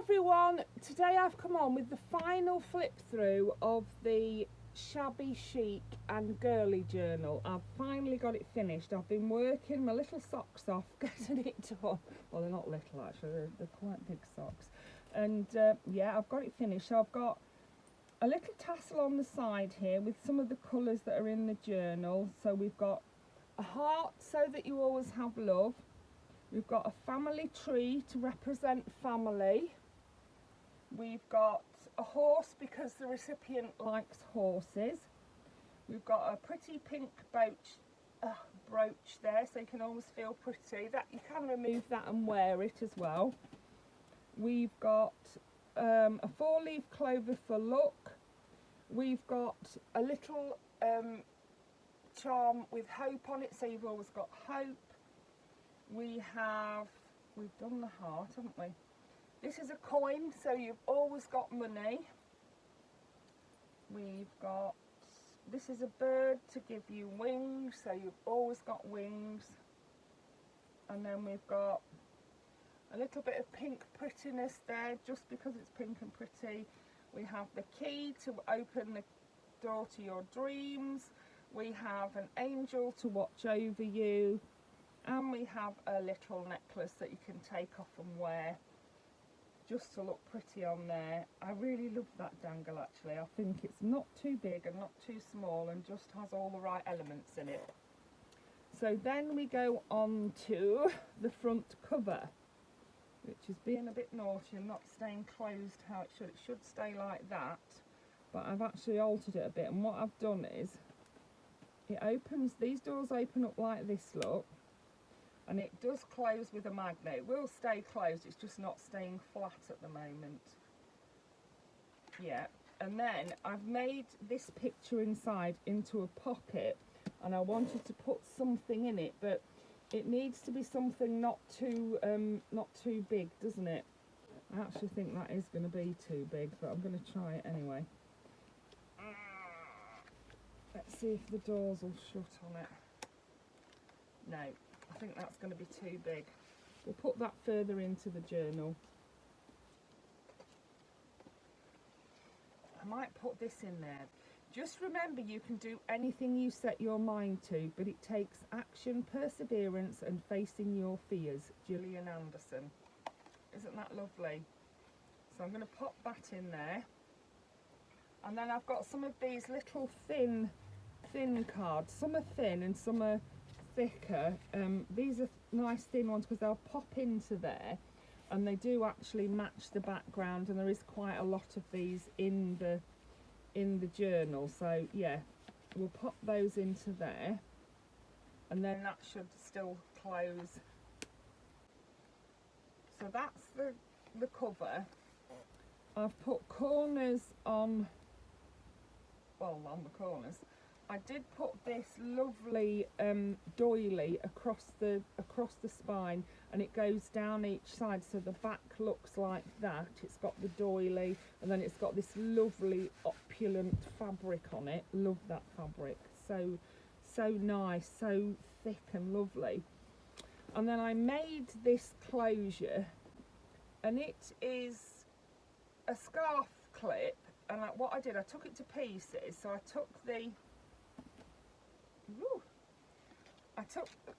everyone, today I've come on with the final flip through of the Shabby, Chic and Girly journal. I've finally got it finished. I've been working my little socks off getting it done. Well, they're not little actually, they're quite big socks. And yeah, I've got it finished. So I've got a little tassel on the side here with some of the colours that are in the journal. So we've got a heart so that you always have love. We've got a family tree to represent family. We've got a horse because the recipient likes horses. We've got a pretty pink brooch there, so you can always feel pretty. That you can remove that and wear it as well. We've got a 4-leaf clover for luck. We've got a little charm with hope on it, so you've always got hope. We've done the heart, haven't we? This is a coin, so you've always got money. This is a bird to give you wings, so you've always got wings. And then we've got a little bit of pink prettiness there, just because it's pink and pretty. We have the key to open the door to your dreams. We have an angel to watch over you. And we have a little necklace that you can take off and wear just to look pretty on there. I really love that dangle actually. I think it's not too big and not too small and just has all the right elements in it. So then we go on to the front cover, which is being a bit naughty and not staying closed how it should. It should stay like that, but I've actually altered it a bit, and what I've done is these doors open up like this, look. And it does close with a magnet. It will stay closed, it's just not staying flat at the moment. Yeah, and then I've made this picture inside into a pocket, and I wanted to put something in it, but it needs to be something not too big, doesn't it? I actually think that is going to be too big, but I'm going to try it anyway. Let's see if the doors will shut on it. No. I think that's going to be too big. We'll put that further into the journal. I might put this in there. Just remember, you can do anything you set your mind to, but it takes action, perseverance and facing your fears. Gillian Anderson. Isn't that lovely? So I'm going to pop that in there. And then I've got some of these little thin cards. Some are thin and some are thicker. These are nice thin ones because they'll pop into there, and they do actually match the background, and there is quite a lot of these in the journal. So yeah, we'll pop those into there, and then that should still close. So that's the cover. I've put corners on, well, on the corners. I did put this lovely doily across the spine, and it goes down each side, so the back looks like that. It's got the doily, and then it's got this lovely opulent fabric on it. Love that fabric, so nice, so thick and lovely. And then I made this closure, and it is a scarf clip, and what I did, I took it to pieces. So I took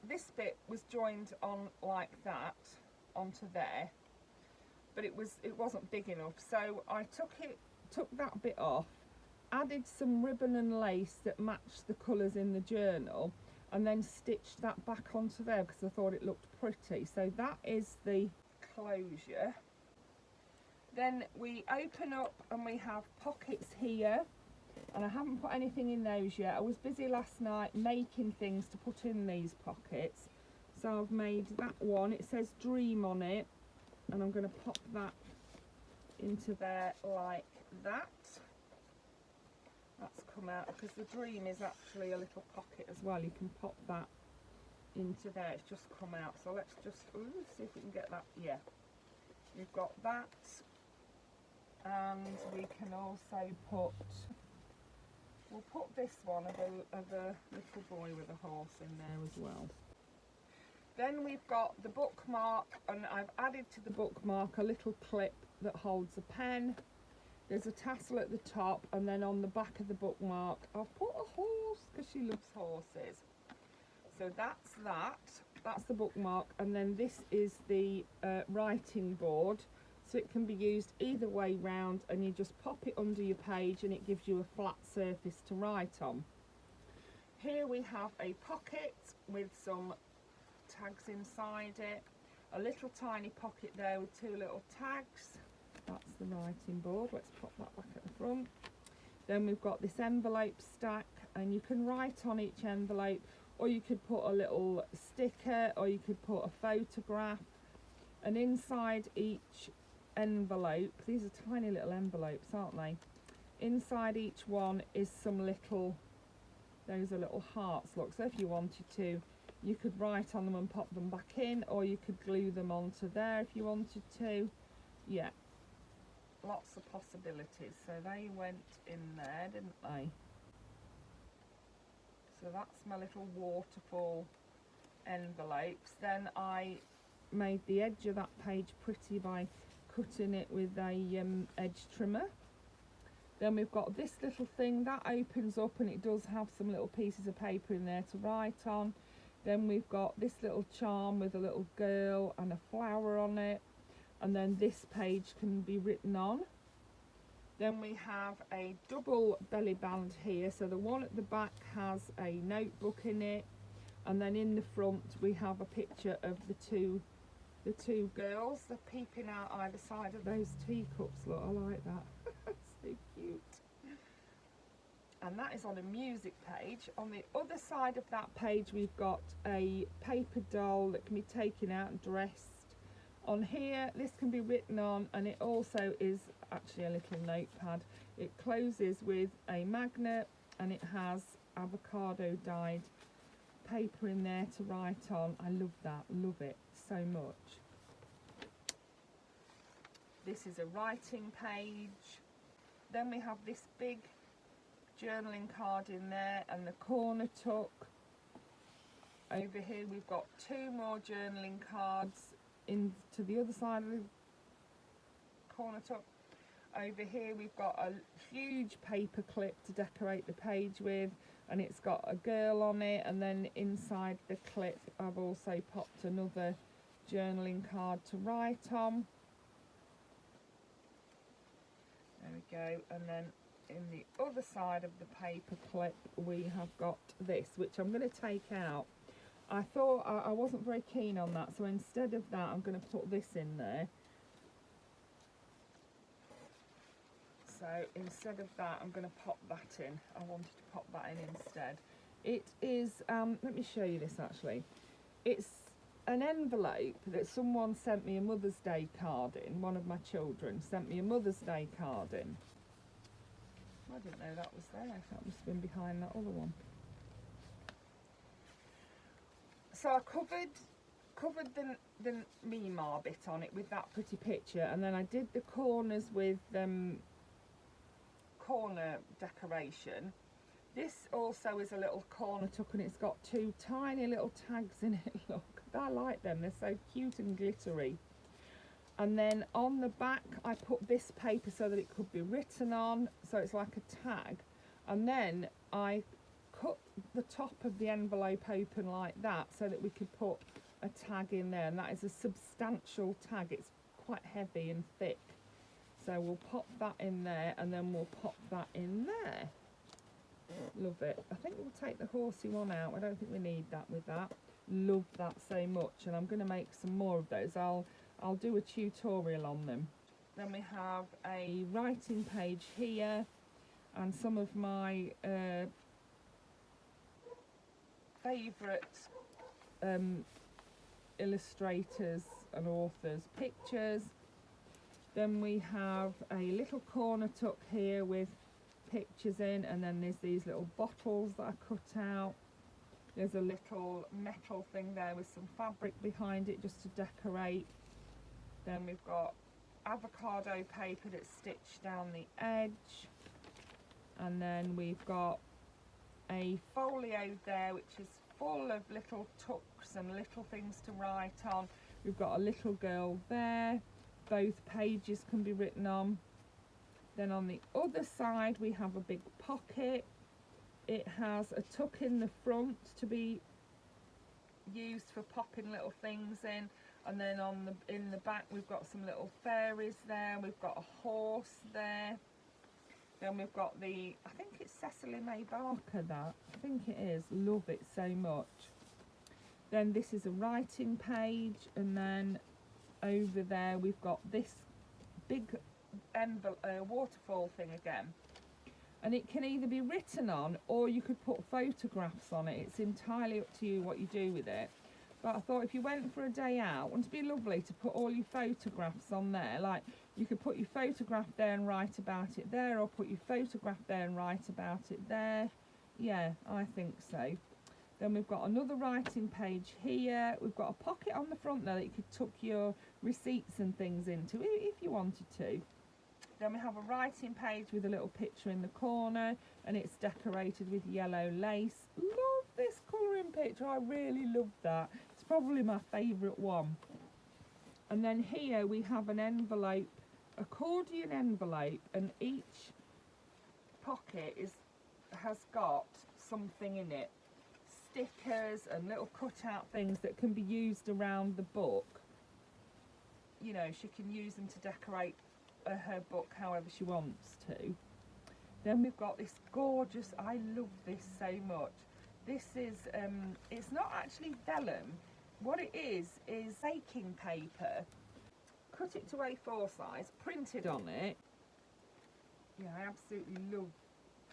this bit was joined on like that onto there, but it wasn't big enough, so I took that bit off, added some ribbon and lace that matched the colours in the journal, and then stitched that back onto there because I thought it looked pretty. So that is the closure. Then we open up and we have pockets here, and I haven't put anything in those yet. I was busy last night making things to put in these pockets, so I've made that one. It says dream on it, and I'm going to pop that into there like that. That's come out because the dream is actually a little pocket as well. You can pop that into there. It's just come out, so let's just see if we can get that. Yeah, we've got that, and we can also put, we'll put this one of a little boy with a horse in there as well. Then we've got the bookmark, and I've added to the bookmark a little clip that holds a pen. There's a tassel at the top, and then on the back of the bookmark I've put a horse because she loves horses. So that's that. That's the bookmark, and then this is the writing board. So it can be used either way round, and you just pop it under your page and it gives you a flat surface to write on. Here we have a pocket with some tags inside it. A little tiny pocket there with 2 little tags. That's the writing board. Let's pop that back at the front. Then we've got this envelope stack, and you can write on each envelope, or you could put a little sticker, or you could put a photograph. And inside each envelope, these are tiny little envelopes, aren't they? Inside each one is some little, those are little hearts, look. So if you wanted to, you could write on them and pop them back in, or you could glue them onto there if you wanted to. Yeah, lots of possibilities. So they went in there, didn't they? So that's my little waterfall envelopes. Then I made the edge of that page pretty by cutting it with a edge trimmer. Then we've got this little thing that opens up, and it does have some little pieces of paper in there to write on. Then we've got this little charm with a little girl and a flower on it, and then this page can be written on. Then we have a double belly band here, so the one at the back has a notebook in it, and then in the front we have a picture of the two girls. They're peeping out either side of those teacups. Look, I like that. So cute. And that is on a music page. On the other side of that page we've got a paper doll that can be taken out and dressed. On here, this can be written on, and it also is actually a little notepad. It closes with a magnet, and it has avocado dyed paper in there to write on. I love that, love it so much. This is a writing page. Then we have this big journaling card in there, and the corner tuck. Over here we've got 2 more journaling cards in to the other side of the corner tuck. Over here we've got a huge paper clip to decorate the page with, and it's got a girl on it, and then inside the clip I've also popped another journaling card to write on. There we go. And then in the other side of the paper clip we have got this, which I'm going to take out. I thought I wasn't very keen on that, so instead of that I'm going to put this in there. So instead of that I'm going to pop that in. I wanted to pop that in instead. It is, let me show you this actually. It's an envelope that someone sent me a Mother's Day card in. One of my children sent me a Mother's Day card in. I didn't know that was there. That must have been behind that other one. So I covered the Mima bit on it with that pretty picture, and then I did the corners with corner decoration. This also is a little corner tuck, and it's got 2 tiny little tags in it. Look, I like them, they're so cute and glittery. And then on the back I put this paper so that it could be written on, so it's like a tag. And then I cut the top of the envelope open like that so that we could put a tag in there, and that is a substantial tag. It's quite heavy and thick, so we'll pop that in there, and then we'll pop that in there. Love it. I think we'll take the horsey one out. I don't think we need that with that. Love that so much, and I'm going to make some more of those. I'll do a tutorial on them. Then we have a writing page here, and some of my favourite illustrators and authors' pictures. Then we have a little corner tuck here with pictures in, and then there's these little bottles that I cut out. There's a little metal thing there with some fabric behind it just to decorate. Then we've got avocado paper that's stitched down the edge, and then we've got a folio there which is full of little tucks and little things to write on. We've got a little girl there, both pages can be written on. Then on the other side we have a big pocket. It has a tuck in the front to be used for popping little things in, and then in the back we've got some little fairies there. We've got a horse there. Then we've got I think it's Cecily May Barker, that. I think it is. Love it so much. Then this is a writing page, and then over there we've got this big waterfall thing again. And it can either be written on, or you could put photographs on it. It's entirely up to you what you do with it. But I thought if you went for a day out, wouldn't it be lovely to put all your photographs on there? Like, you could put your photograph there and write about it there, or put your photograph there and write about it there. Yeah, I think so. Then we've got another writing page here. We've got a pocket on the front there that you could tuck your receipts and things into if you wanted to. Then we have a writing page with a little picture in the corner, and it's decorated with yellow lace. Love this colouring picture, I really love that. It's probably my favourite one. And then here we have an envelope, accordion envelope, and each pocket has got something in it. Stickers and little cutout things that can be used around the book. You know, she can use them to decorate her book however she wants to. Then we've got this gorgeous, I love this so much. This is, it's not actually vellum. What it is baking paper. Cut it to A4 size, printed on it. Yeah, I absolutely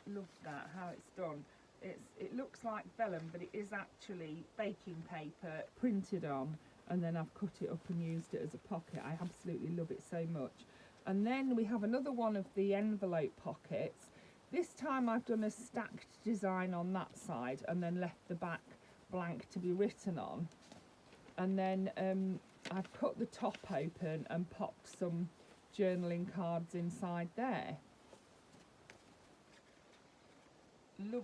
love that, how it's done. It looks like vellum, but it is actually baking paper printed on, and then I've cut it up and used it as a pocket. I absolutely love it so much. And then we have another one of the envelope pockets. This time I've done a stacked design on that side and then left the back blank to be written on. And then I've cut the top open and popped some journaling cards inside there.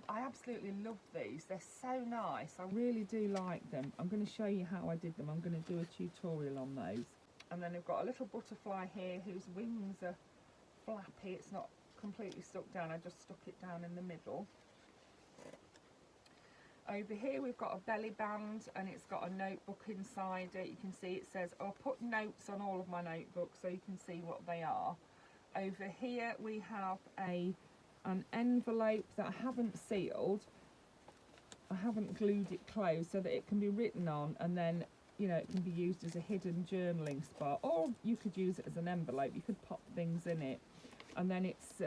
I absolutely love these. They're so nice. I really do like them. I'm going to show you how I did them. I'm going to do a tutorial on those. And then we've got a little butterfly here whose wings are flappy. It's not completely stuck down. I just stuck it down in the middle. Over here we've got a belly band, and it's got a notebook inside it. You can see it says, I'll put notes on all of my notebooks so you can see what they are. Over here we have an envelope that I haven't sealed. I haven't glued it closed so that it can be written on, and then, you know, it can be used as a hidden journaling spot, or you could use it as an envelope. You could pop things in it. And then it's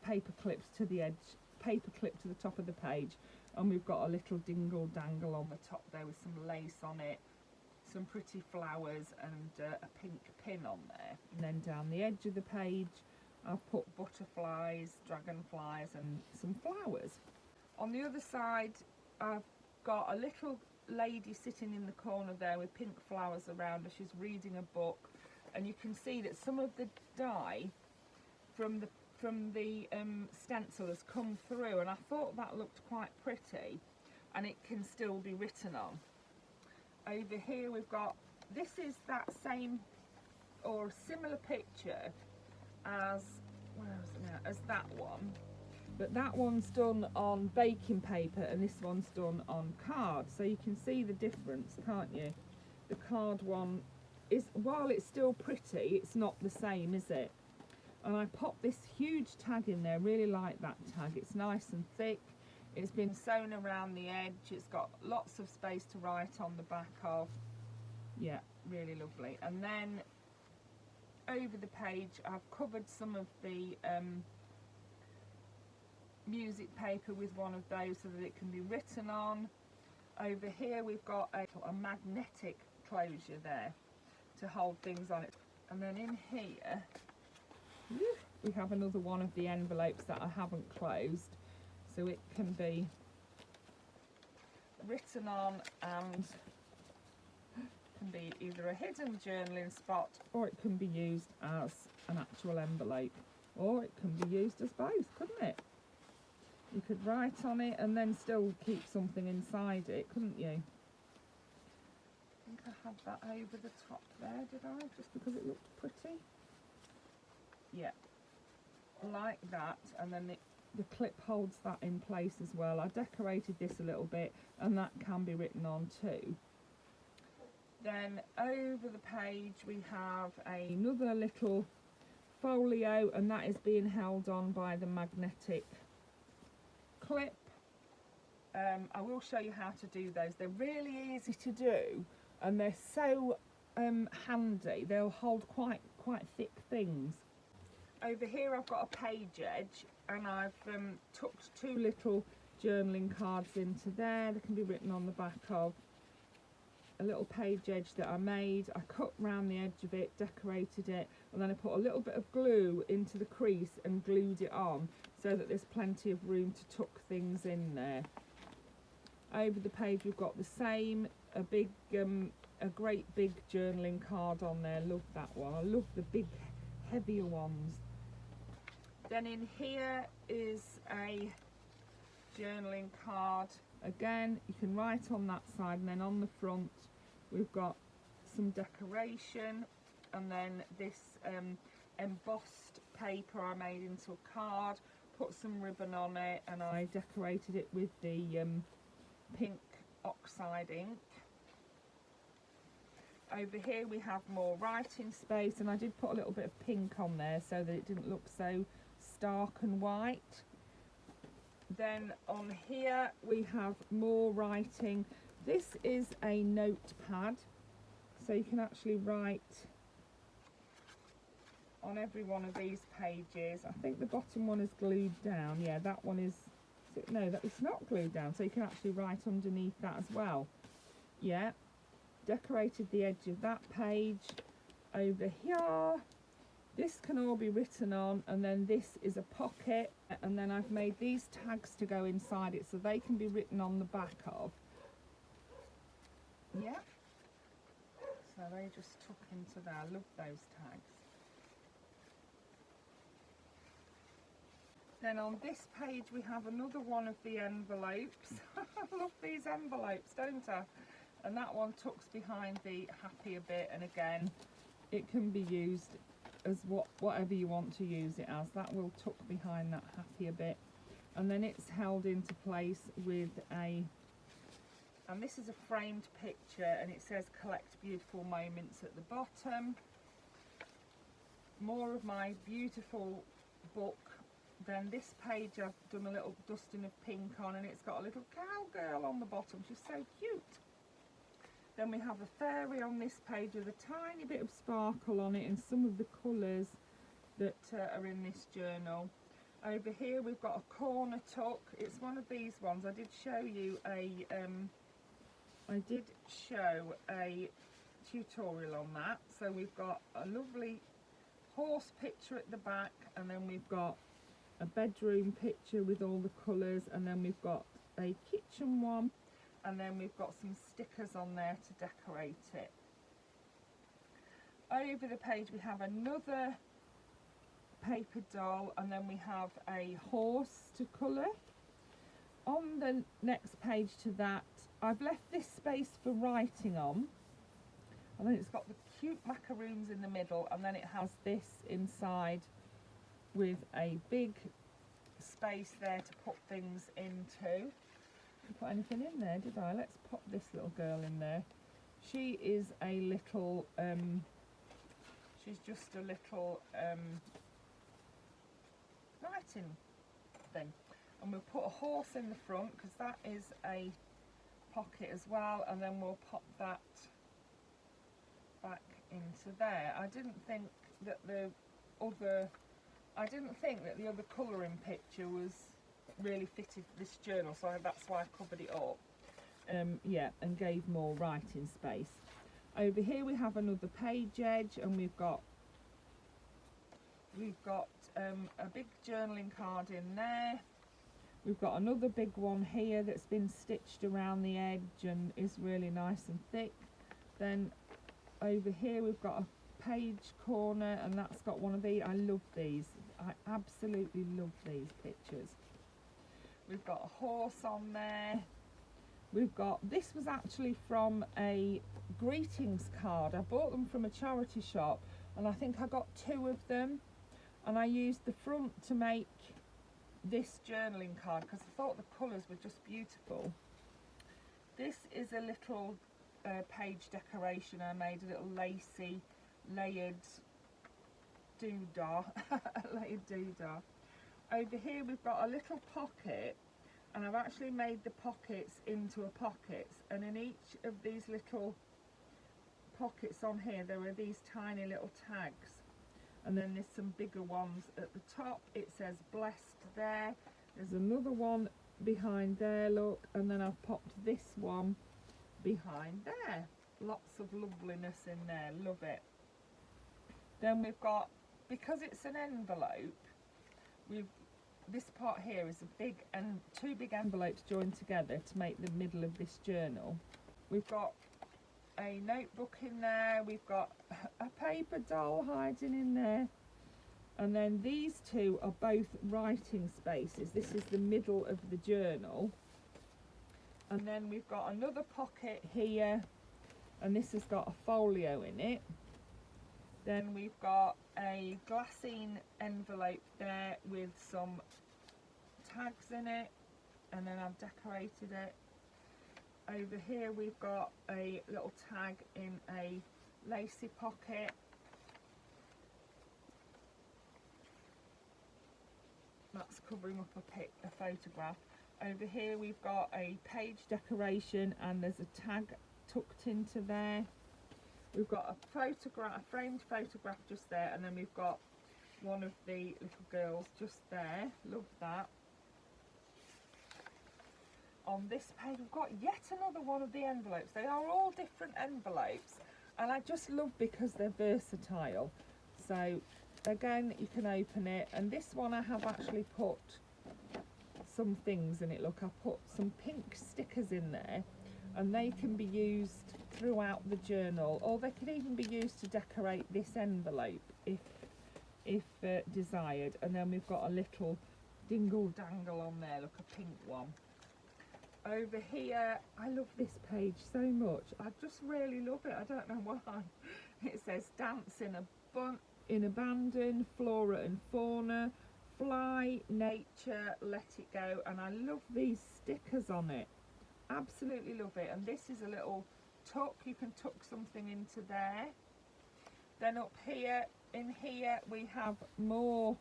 paper clipped to the edge, paper clipped to the top of the page, and we've got a little dingle dangle on the top there with some lace on it, some pretty flowers, and a pink pin on there. And then down the edge of the page I've put butterflies, dragonflies, and some flowers. On the other side I've got a little lady sitting in the corner there with pink flowers around her. She's reading a book, and you can see that some of the dye from the stencil has come through, and I thought that looked quite pretty, and it can still be written on. Over here we've got, this is that same or similar picture as, where is it now, as that one, but that one's done on baking paper and this one's done on card, so you can see the difference, can't you? The card one is, while it's still pretty, it's not the same, is it? And I popped this huge tag in there. Really like that tag. It's nice and thick. It's been sewn around the edge. It's got lots of space to write on the back of. Yeah, really lovely. And then over the page I've covered some of the music paper with one of those so that it can be written on. Over here we've got a magnetic closure there to hold things on it. And then in here we have another one of the envelopes that I haven't closed, so it can be written on and can be either a hidden journaling spot, or it can be used as an actual envelope, or it can be used as both, couldn't it? You could write on it and then still keep something inside it, couldn't you? think I had that over the top there, did I? Just because it looked pretty. Yeah, like that, and then the clip holds that in place as well. I decorated this a little bit, and that can be written on too. Then over the page we have another little folio, and that is being held on by the magnetic clip. I will show you how to do those. They're really easy to do, and they're so handy. They'll hold quite thick things. Over here I've got a page edge, and I've tucked 2 little journaling cards into there. They can be written on the back of. A little page edge that I made. I cut round the edge of it, decorated it, and then I put a little bit of glue into the crease and glued it on so that there's plenty of room to tuck things in there. Over the page we've got the same, a great big journaling card on there. Love that one. I love the big heavier ones. Then in here is a journaling card. Again, you can write on that side, and then on the front we've got some decoration, and then this embossed paper I made into a card, put some ribbon on it, and I decorated it with the pink oxide ink. Over here we have more writing space, and I did put a little bit of pink on there so that it didn't look so stark and white. Then on here we have more writing. This is a notepad, so you can actually write on every one of these pages. I think the bottom one is glued down. Yeah, that one is no, that it's not glued down, so you can actually write underneath that as well. Yeah, decorated the edge of that page. Over here, this can all be written on, and then this is a pocket, and then I've made these tags to go inside it so they can be written on the back of. Yeah, so they just tuck into there. I love those tags. Then on this page we have another one of the envelopes. I love these envelopes, don't I? And that one tucks behind the happier bit, and again it can be used as whatever you want to use it as. That will tuck behind that happier bit, and then it's held into place with and this is a framed picture, and it says collect beautiful moments at the bottom. More of my beautiful book. Then this page I've done a little dusting of pink on, and it's got a little cowgirl on the bottom. She's so cute. Then we have a fairy on this page with a tiny bit of sparkle on it, and some of the colours that are in this journal. Over here we've got a corner tuck. It's one of these ones. I did show you a tutorial on that. So we've got a lovely horse picture at the back, and then we've got a bedroom picture with all the colours, and then we've got a kitchen one, and then we've got some stickers on there to decorate it. Over the page we have another paper doll, and then we have a horse to colour. On the next page to that, I've left this space for writing on, and then it's got the cute macaroons in the middle, and then it has this inside with a big space there to put things into. Didn't put anything in there, did I? Let's pop this little girl in there. She is a little she's just a little writing thing, and we'll put a horse in the front because that is a pocket as well, and then we'll pop that back into there. I didn't think that the other colouring picture was really fitted for this journal, so that's why I covered it up. Yeah, and gave more writing space. Over here we have another page edge, and we've got a big journaling card in there. We've got another big one here that's been stitched around the edge and is really nice and thick. Then over here we've got a page corner, and that's got one of these. I love these. I absolutely love these pictures. We've got a horse on there, We've got, this was actually from a greetings card. I bought them from a charity shop, and I think I got 2 of them, and I used the front to make this journaling card because I thought the colours were just beautiful. This is a little page decoration. I made a little lacy layered doodah. Layered doodah. Over here we've got a little pocket, and I've actually made the pockets into a pockets, and in each of these little pockets on here there are these tiny little tags, and then there's some bigger ones at the top. It says blessed there. There's another one behind there, look, and then I've popped this one behind there. Lots of loveliness in there, love it. Then we've got, because it's an envelope, this part here is a big, and 2 big envelopes joined together to make the middle of this journal. We've got a notebook in there, we've got a paper doll hiding in there, and then these 2 are both writing spaces. This is the middle of the journal, and then we've got another pocket here, and this has got a folio in it. Then we've got a glassine envelope there with some tags in it, and then I've decorated it. Over here we've got a little tag in a lacy pocket. That's covering up a photograph. Over here we've got a page decoration, and there's a tag tucked into there. We've got a photograph, a framed photograph just there, and then we've got one of the little girls just there. Love that. On this page we've got yet another one of the envelopes. They are all different envelopes, and I just love because they're versatile. So again, you can open it, and this one I have actually put some things in it. Look, I put some pink stickers in there, and they can be used throughout the journal, or they could even be used to decorate this envelope if desired. And then we've got a little dingle dangle on there, look, a pink one. Over here, I love this page so much. I just really love it. I don't know why. It says dance in abandon, flora and fauna, fly, nature, let it go, and I love these stickers on it. Absolutely love it. And this is a little tuck. You can tuck something into there. Then up here, in here we have more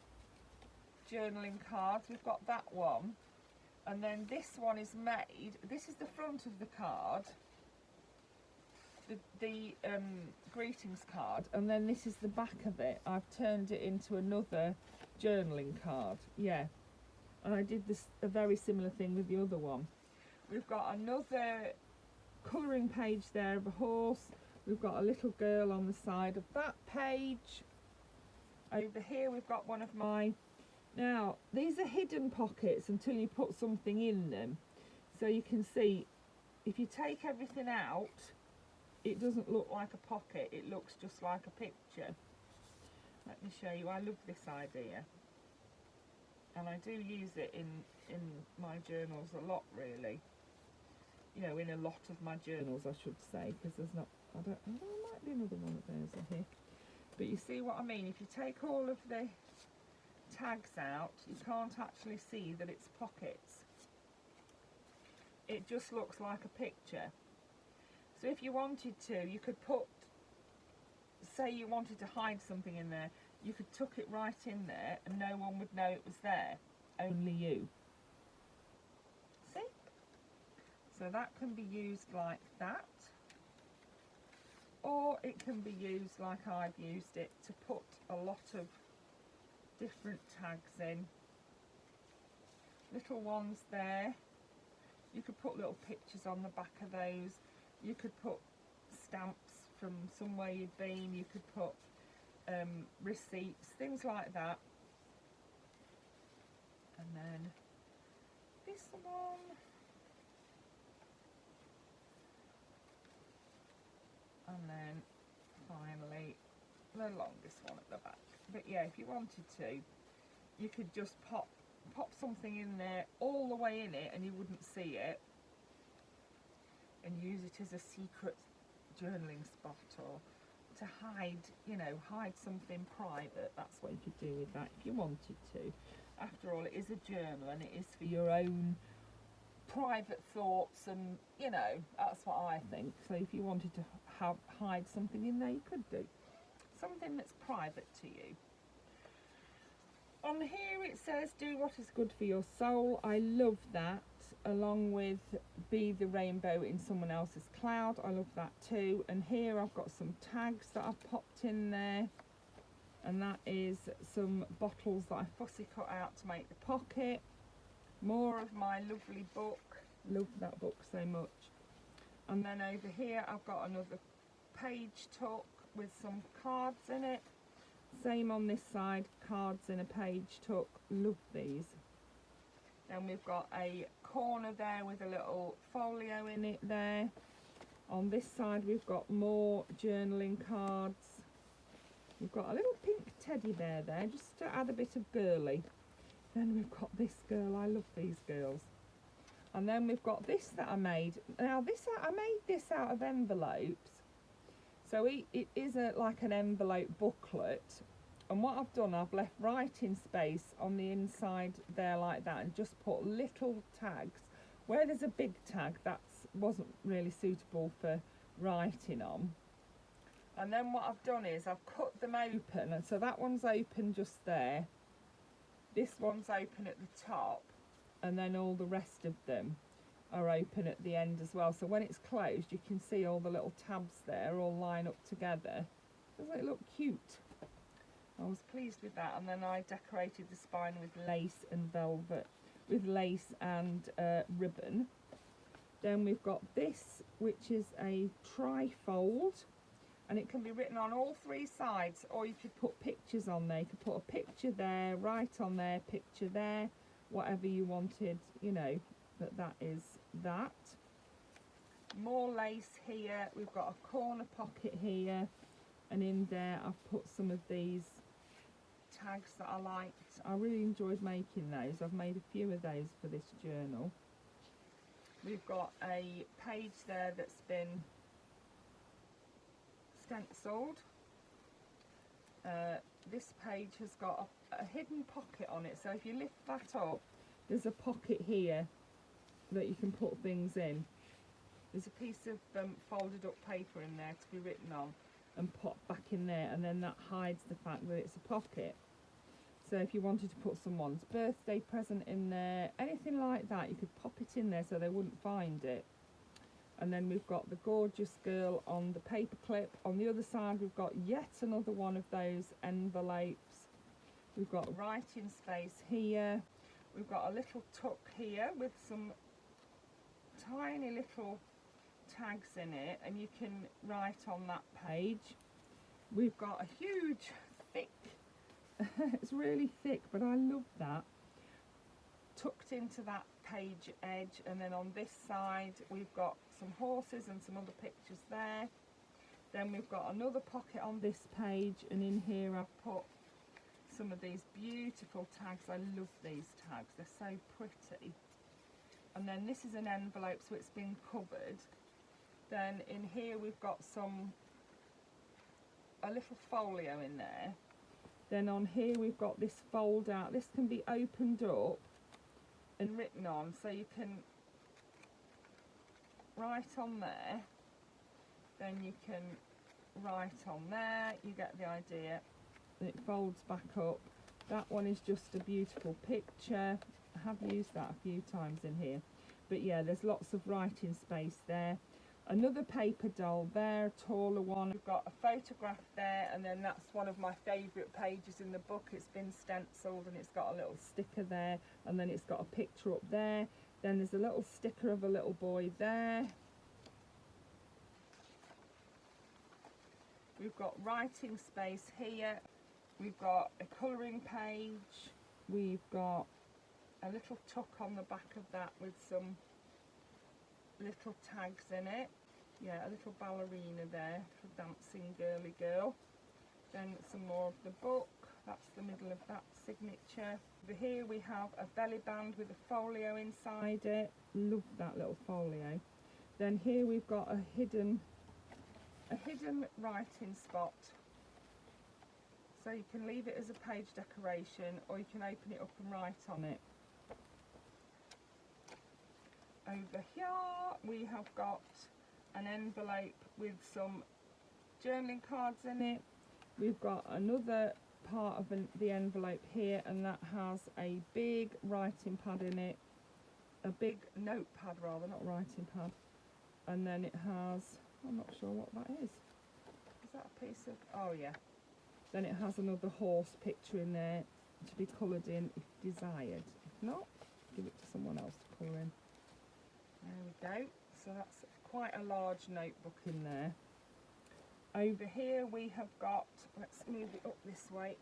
journaling cards. We've got that one, and then this one is made, this is the front of the card, the greetings card, and then this is the back of it. I've turned it into another journaling card, yeah, and I did this a very similar thing with the other one. We've got another colouring page there of a horse. We've got a little girl on the side of that page. Over here we've got one of my, now these are hidden pockets until you put something in them, so you can see if you take everything out it doesn't look like a pocket, it looks just like a picture. Let me show you. I love this idea, and I do use it in my journals a lot, really. You know, in a lot of my journals, I should say, because there's not, there might be another one of those in here. But you see what I mean? If you take all of the tags out, you can't actually see that it's pockets. It just looks like a picture. So if you wanted to, you could put, say you wanted to hide something in there, you could tuck it right in there and no one would know it was there, only you. See? So that can be used like that, or it can be used like I've used it, to put a lot of different tags in. Little ones there. You could put little pictures on the back of those. You could put stamps from somewhere you've been. You could put receipts, things like that. And then this one. And then finally the longest one at the back. But yeah, if you wanted to, you could just pop something in there all the way in it and you wouldn't see it. and use it as a secret journaling spot, or to hide, you know, hide something private. That's what you could do with that if you wanted to. After all, it is a journal and it is for your own private thoughts, and you know, that's what I think. So if you wanted to hide something in there, you could do something that's private to you. On here it says do what is good for your soul. I love that, along with be the rainbow in someone else's cloud. I love that too. And here I've got some tags that I've popped in there, and that is some bottles that I fussy cut out to make the pocket. More of my lovely book. Love that book so much. And then over here I've got another page tuck with some cards in it. Same on this side, cards in a page tuck. Love these. Then we've got a corner there with a little folio in it there. On this side we've got more journaling cards. We've got a little pink teddy bear there just to add a bit of girly. Then we've got this girl. I love these girls. And then we've got this that I made. Now I made this out of envelopes. So it is like an envelope booklet. And what I've done, I've left writing space on the inside there like that, and just put little tags. Where there's a big tag, that wasn't really suitable for writing on. And then what I've done is I've cut them open, and so that one's open just there. This one's open at the top, and then all the rest of them are open at the end as well. So when it's closed, you can see all the little tabs there all line up together. Doesn't it look cute? I was pleased with that. And then I decorated the spine with lace and velvet, with lace and ribbon. Then we've got this, which is a tri-fold, and it can be written on all three sides, or you could put pictures on there. You could put a picture there, right on there, picture there, whatever you wanted, you know, that is that. More lace here. We've got a corner pocket here, and in there I've put some of these tags that I liked. I really enjoyed making those. I've made a few of those for this journal. We've got a page there that's been stenciled. This page has got a hidden pocket on it, so if you lift that up, there's a pocket here that you can put things in. There's a piece of folded up paper in there to be written on and pop back in there, and then that hides the fact that it's a pocket. So if you wanted to put someone's birthday present in there, anything like that, you could pop it in there so they wouldn't find it. And then we've got the gorgeous girl on the paper clip. On the other side we've got yet another one of those envelopes. We've got writing space here. We've got a little tuck here with some tiny little tags in it, and you can write on that page. We've got a huge thick it's really thick, but I love that, tucked into that page edge. And then on this side we've got some horses and some other pictures there. Then we've got another pocket on this page, and in here I've put some of these beautiful tags. I love these tags, they're so pretty. And then this is an envelope, so it's been covered. Then in here we've got a little folio in there. Then on here we've got this fold out. This can be opened up and written on, so you can write on there, then you can write on there. You get the idea. It folds back up. That one is just a beautiful picture. I have used that a few times in here, but yeah, there's lots of writing space there. Another paper doll there, a taller one. We've got a photograph there, and then that's one of my favourite pages in the book. It's been stenciled and it's got a little sticker there, and then it's got a picture up there. Then there's a little sticker of a little boy there. We've got writing space here. We've got a colouring page. We've got a little tuck on the back of that with some little tags in it. Yeah, a little ballerina there for dancing girly girl. Then some more of the book. That's the middle of that signature. Over here we have a belly band with a folio inside it. Love that little folio. Then here we've got a hidden writing spot. So you can leave it as a page decoration, or you can open it up and write on it. Over here we have got an envelope with some journaling cards in it. We've got another part of the envelope here, and that has a big writing pad in it. A big notepad rather, not writing pad. And then it has, I'm not sure what that is. Is that a piece of, oh yeah. Then it has another horse picture in there to be coloured in if desired. If not, give it to someone else to colour in. There we go. So that's quite a large notebook in there. Over here we have got, let's move it up this way.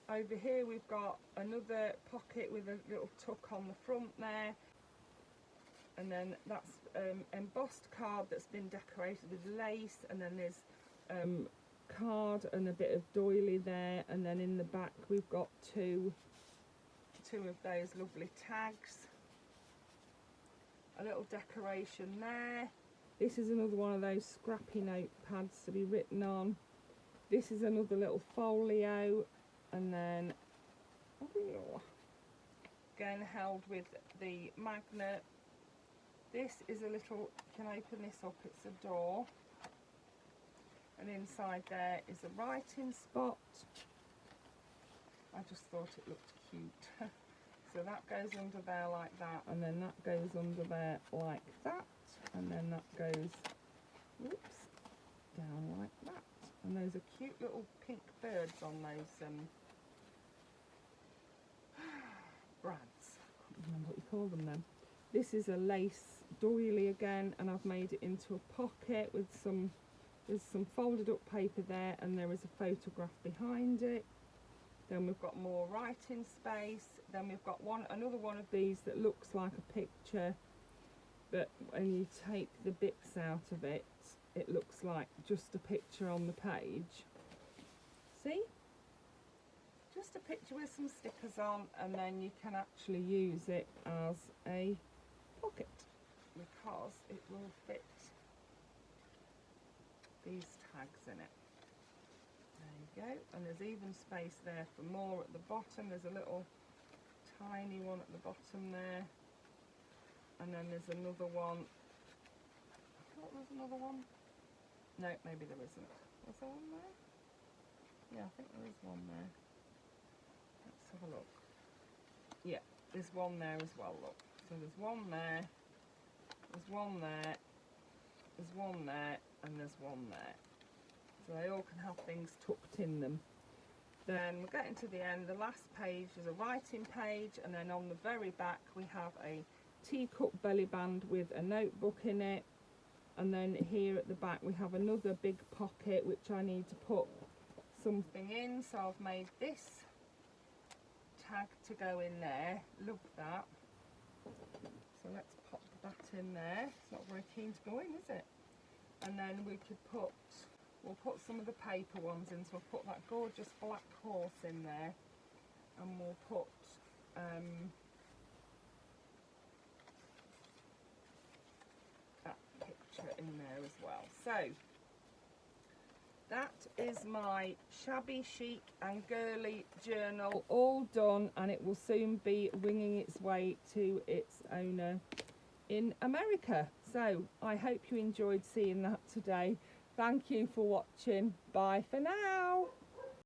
Over here we've got another pocket with a little tuck on the front there. And then that's embossed card that's been decorated with lace, and then there's card and a bit of doily there, and then in the back we've got two of those lovely tags, a little decoration there. This is another one of those scrappy notepads to be written on. This is another little folio, and then again held with the magnet. This is a little, you can open this up, it's a door. And inside there is a writing spot. I just thought it looked cute. So that goes under there like that, and then that goes under there like that, and then that goes, whoops, down like that. And those are cute little pink birds on those brads. I can't remember what you call them then. This is a lace doily again, and I've made it into a pocket with some, there's some folded up paper there, and there is a photograph behind it. Then we've got more writing space. Then we've got another one of these that looks like a picture, but when you take the bits out of it, it looks like just a picture on the page. See? Just a picture with some stickers on, and then you can actually use it as a pocket because it will fit these tags in it. There you go, and there's even space there for more at the bottom. There's a little tiny one at the bottom there, and then there's another one. I thought there was another one. No, maybe there isn't. Was there one there? Yeah, I think there is one there. Let's have a look. Yeah, there's one there as well, look. So there's one there, there's one there, there's one there, and there's one there. So they all can have things tucked in them. Then we're getting to the end. The last page is a writing page, and then on the very back we have a teacup belly band with a notebook in it. And then here at the back we have another big pocket which I need to put something in. So I've made this tag to go in there. Love that. So let's pop that in there. It's not very keen to go in, is it? And then we could put, we'll put some of the paper ones in. So I'll put that gorgeous black horse in there, and we'll put that picture in there as well. So that is my Shabby, Chic and Girly journal all done, and it will soon be winging its way to its owner in America. So I hope you enjoyed seeing that today. Thank you for watching. Bye for now.